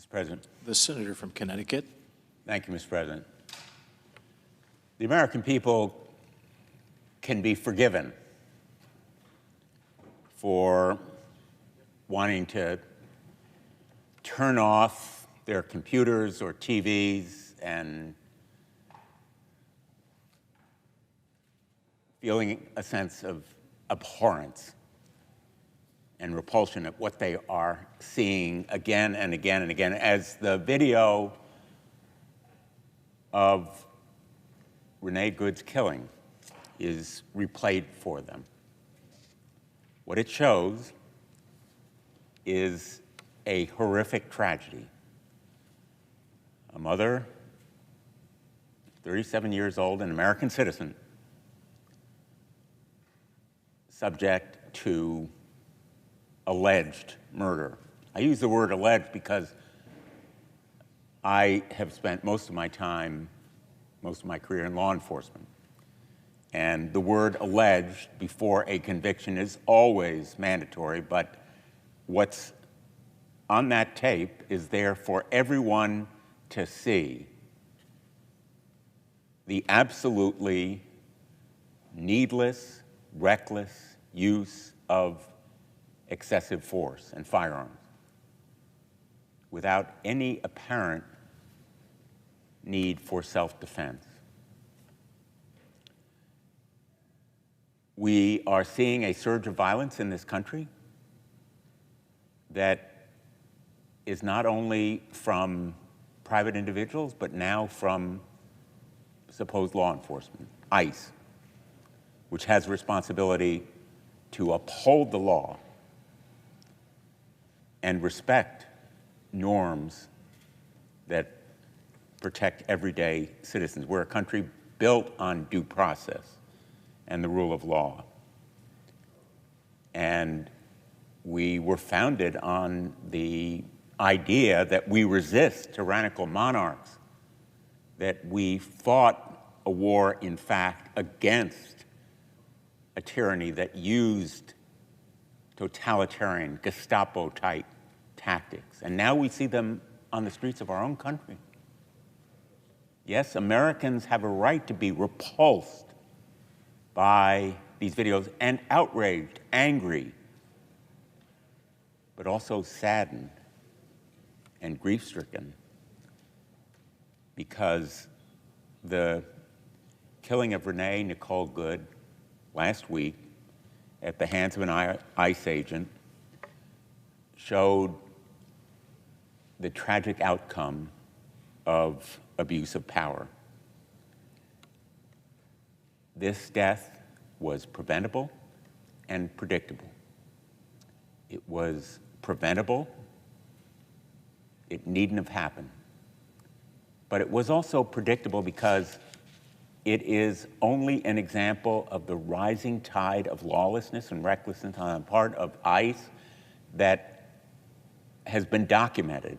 Mr. President. The senator from Connecticut. Thank you, Mr. President. The American people can be forgiven for wanting to turn off their computers or TVs and feeling a sense of abhorrence and repulsion at what they are seeing again and again and again as the video of Renee Good's killing is replayed for them. What it shows is a horrific tragedy. A mother, 37 years old, an American citizen, subject to alleged murder. I use the word alleged because I have spent most of my career in law enforcement. And the word alleged before a conviction is always mandatory, but what's on that tape is there for everyone to see. The absolutely needless, reckless use of excessive force and firearms without any apparent need for self-defense. We are seeing a surge of violence in this country that is not only from private individuals, but now from supposed law enforcement, ICE, which has a responsibility to uphold the law and respect norms that protect everyday citizens. We're a country built on due process and the rule of law. And we were founded on the idea that we resist tyrannical monarchs, that we fought a war, in fact, against a tyranny that used totalitarian Gestapo-type tactics. And now we see them on the streets of our own country. Yes, Americans have a right to be repulsed by these videos and outraged, angry, but also saddened and grief-stricken because the killing of Renee Nicole Good last week at the hands of an ICE agent showed the tragic outcome of abuse of power. This death was preventable and predictable. It was preventable. It needn't have happened. But it was also predictable because it is only an example of the rising tide of lawlessness and recklessness on the part of ICE that has been documented.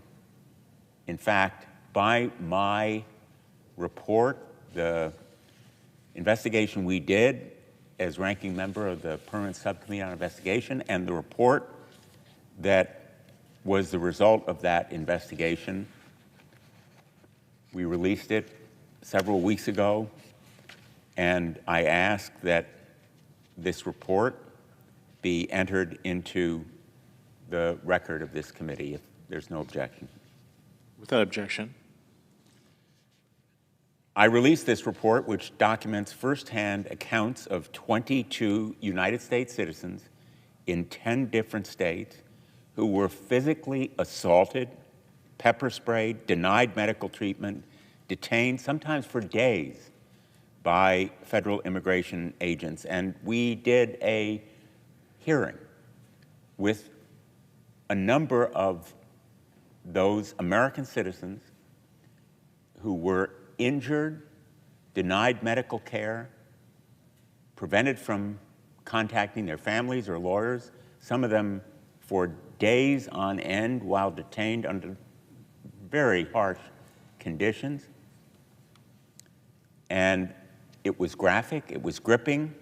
In fact, by my report, the investigation we did as ranking member of the Permanent Subcommittee on Investigation, and the report that was the result of that investigation, we released it several weeks ago, and I ask that this report be entered into the record of this committee if there's no objection. Without objection. I released this report, which documents firsthand accounts of 22 United States citizens in 10 different states who were physically assaulted, pepper sprayed, denied medical treatment, detained, sometimes for days, by federal immigration agents. And we did a hearing with a number of those American citizens who were injured, denied medical care, prevented from contacting their families or lawyers, some of them for days on end while detained under very harsh conditions. And it was graphic, it was gripping,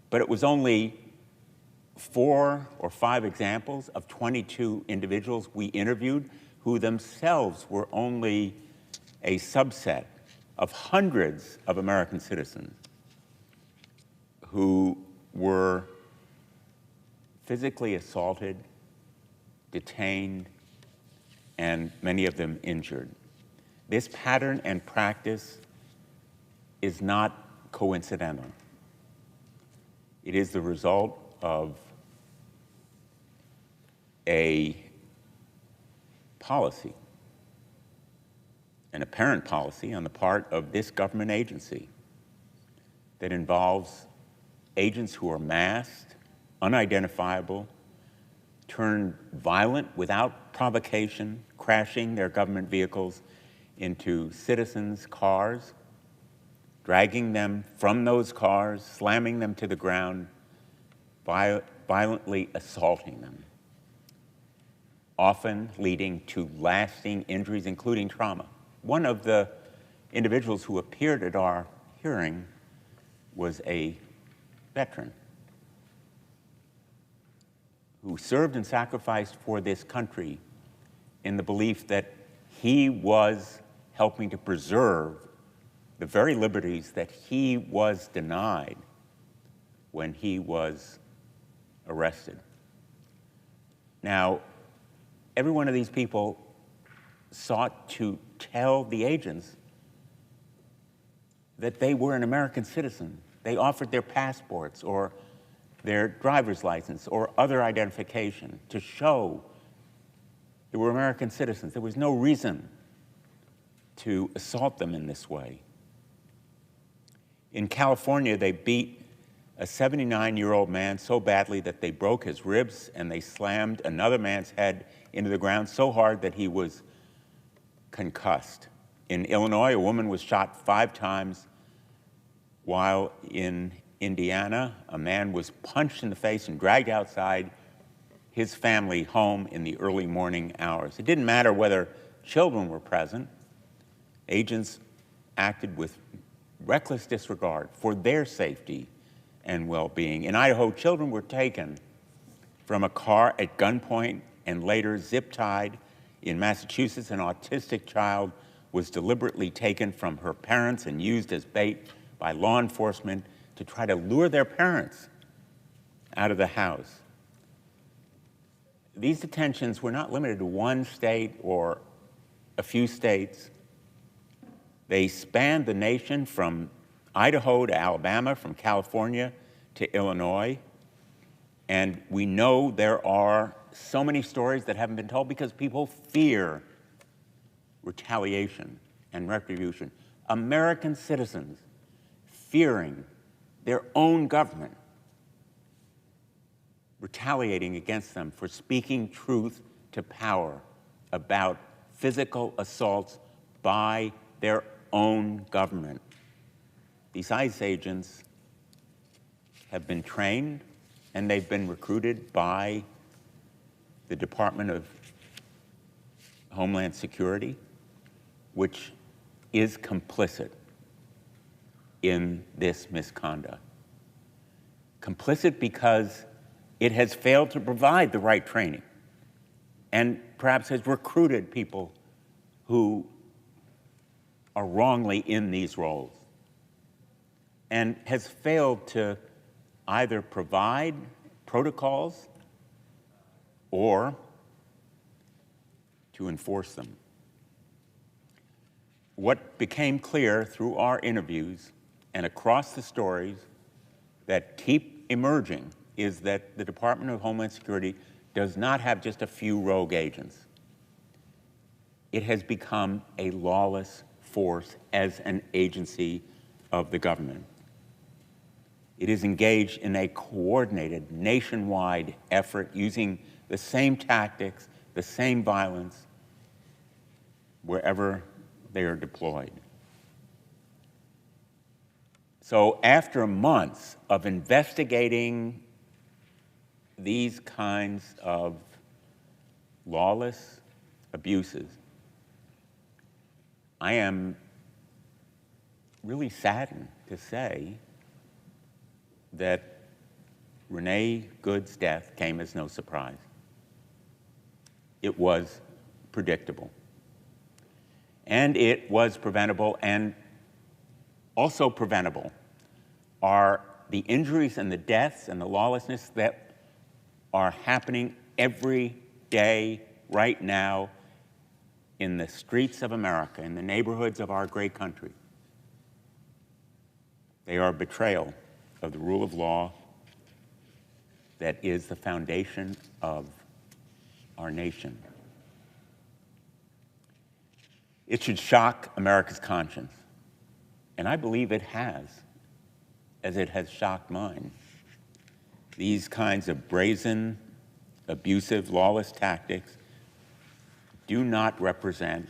but it was only 4 or 5 examples of 22 individuals we interviewed who themselves were only a subset of hundreds of American citizens who were physically assaulted, detained, and many of them injured. This pattern and practice is not coincidental. It is the result of a policy, an apparent policy on the part of this government agency that involves agents who are masked, unidentifiable, turned violent without provocation, crashing their government vehicles into citizens' cars, dragging them from those cars, slamming them to the ground, violently assaulting them, often leading to lasting injuries, including trauma. One of the individuals who appeared at our hearing was a veteran who served and sacrificed for this country in the belief that he was helping to preserve the very liberties that he was denied when he was arrested. Now, every one of these people sought to tell the agents that they were an American citizen. They offered their passports or their driver's license or other identification to show they were American citizens. There was no reason to assault them in this way. In California, they beat a 79-year-old man so badly that they broke his ribs, and they slammed another man's head into the ground so hard that he was concussed. In Illinois, a woman was shot 5 times, while in Indiana, a man was punched in the face and dragged outside his family home in the early morning hours. It didn't matter whether children were present. Agents acted with reckless disregard for their safety and well-being. In Idaho, children were taken from a car at gunpoint and later zip-tied. In Massachusetts, an autistic child was deliberately taken from her parents and used as bait by law enforcement to try to lure their parents out of the house. These detentions were not limited to one state or a few states. They spanned the nation from Idaho to Alabama, from California to Illinois. And we know there are so many stories that haven't been told because people fear retaliation and retribution. American citizens fearing their own government retaliating against them for speaking truth to power about physical assaults by their own government. These ICE agents have been trained and they've been recruited by the Department of Homeland Security, which is complicit in this misconduct. Complicit because it has failed to provide the right training and perhaps has recruited people who are wrongly in these roles and has failed to either provide protocols or to enforce them. What became clear through our interviews and across the stories that keep emerging is that the Department of Homeland Security does not have just a few rogue agents. It has become a lawless force as an agency of the government. It is engaged in a coordinated nationwide effort using the same tactics, the same violence, wherever they are deployed. So after months of investigating these kinds of lawless abuses, I am really saddened to say that Renee Good's death came as no surprise. It was predictable. And it was preventable, and also preventable are the injuries and the deaths and the lawlessness that are happening every day right now in the streets of America, in the neighborhoods of our great country. They are a betrayal of the rule of law that is the foundation of our nation. It should shock America's conscience, and I believe it has, as it has shocked mine. These kinds of brazen, abusive, lawless tactics do not represent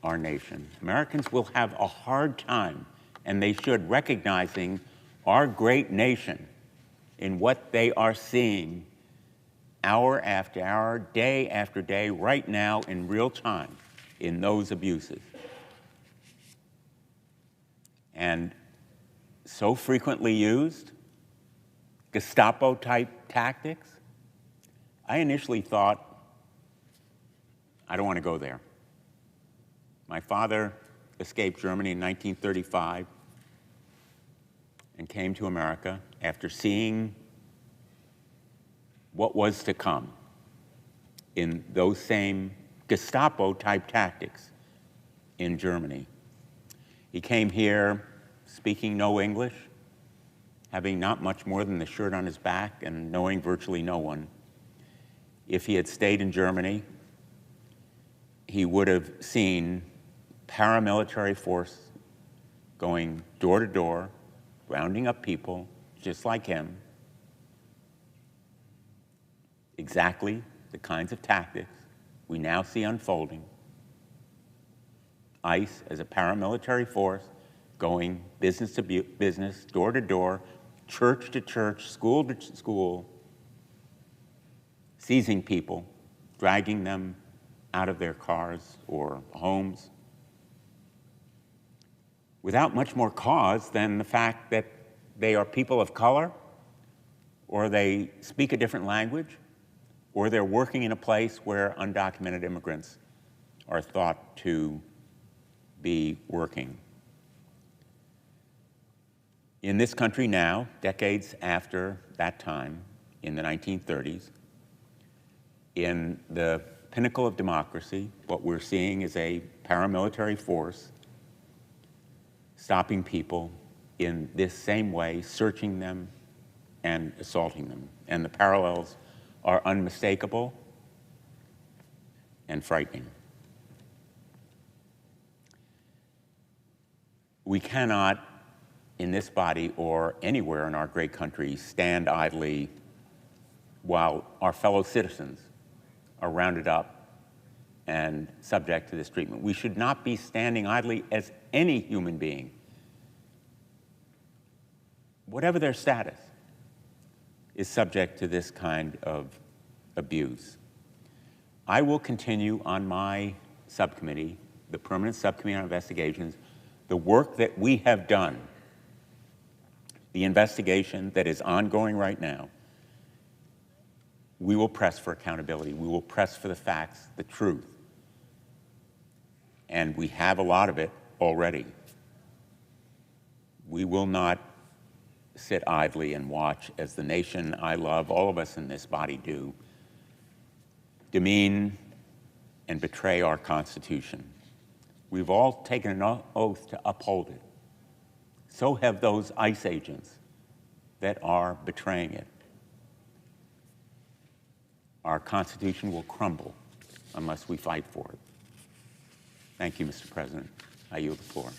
our nation. Americans will have a hard time, and they should, recognizing our great nation in what they are seeing hour after hour, day after day, right now in real time, in those abuses. And so frequently used, Gestapo-type tactics, I initially thought, I don't want to go there. My father escaped Germany in 1935 and came to America after seeing what was to come in those same Gestapo-type tactics in Germany. He came here speaking no English, having not much more than the shirt on his back and knowing virtually no one. If he had stayed in Germany, he would have seen paramilitary force going door to door, rounding up people just like him. Exactly the kinds of tactics we now see unfolding. ICE as a paramilitary force going business to business, door to door, church to church, school to school, seizing people, dragging them out of their cars or homes, without much more cause than the fact that they are people of color, or they speak a different language, or they're working in a place where undocumented immigrants are thought to be working. In this country now, decades after that time, in the 1930s, in the pinnacle of democracy, what we're seeing is a paramilitary force stopping people in this same way, searching them and assaulting them. And the parallels are unmistakable and frightening. We cannot, in this body or anywhere in our great country, stand idly while our fellow citizens are rounded up and subject to this treatment. We should not be standing idly as any human being, whatever their status, is subject to this kind of abuse. I will continue on my subcommittee, the Permanent Subcommittee on Investigations, the work that we have done, the investigation that is ongoing right now. We will press for accountability. We will press for the facts, the truth. And we have a lot of it already. We will not sit idly and watch as the nation I love, all of us in this body do, demean and betray our Constitution. We've all taken an oath to uphold it. So have those ICE agents that are betraying it. Our Constitution will crumble unless we fight for it. Thank you, Mr. President. I yield the floor.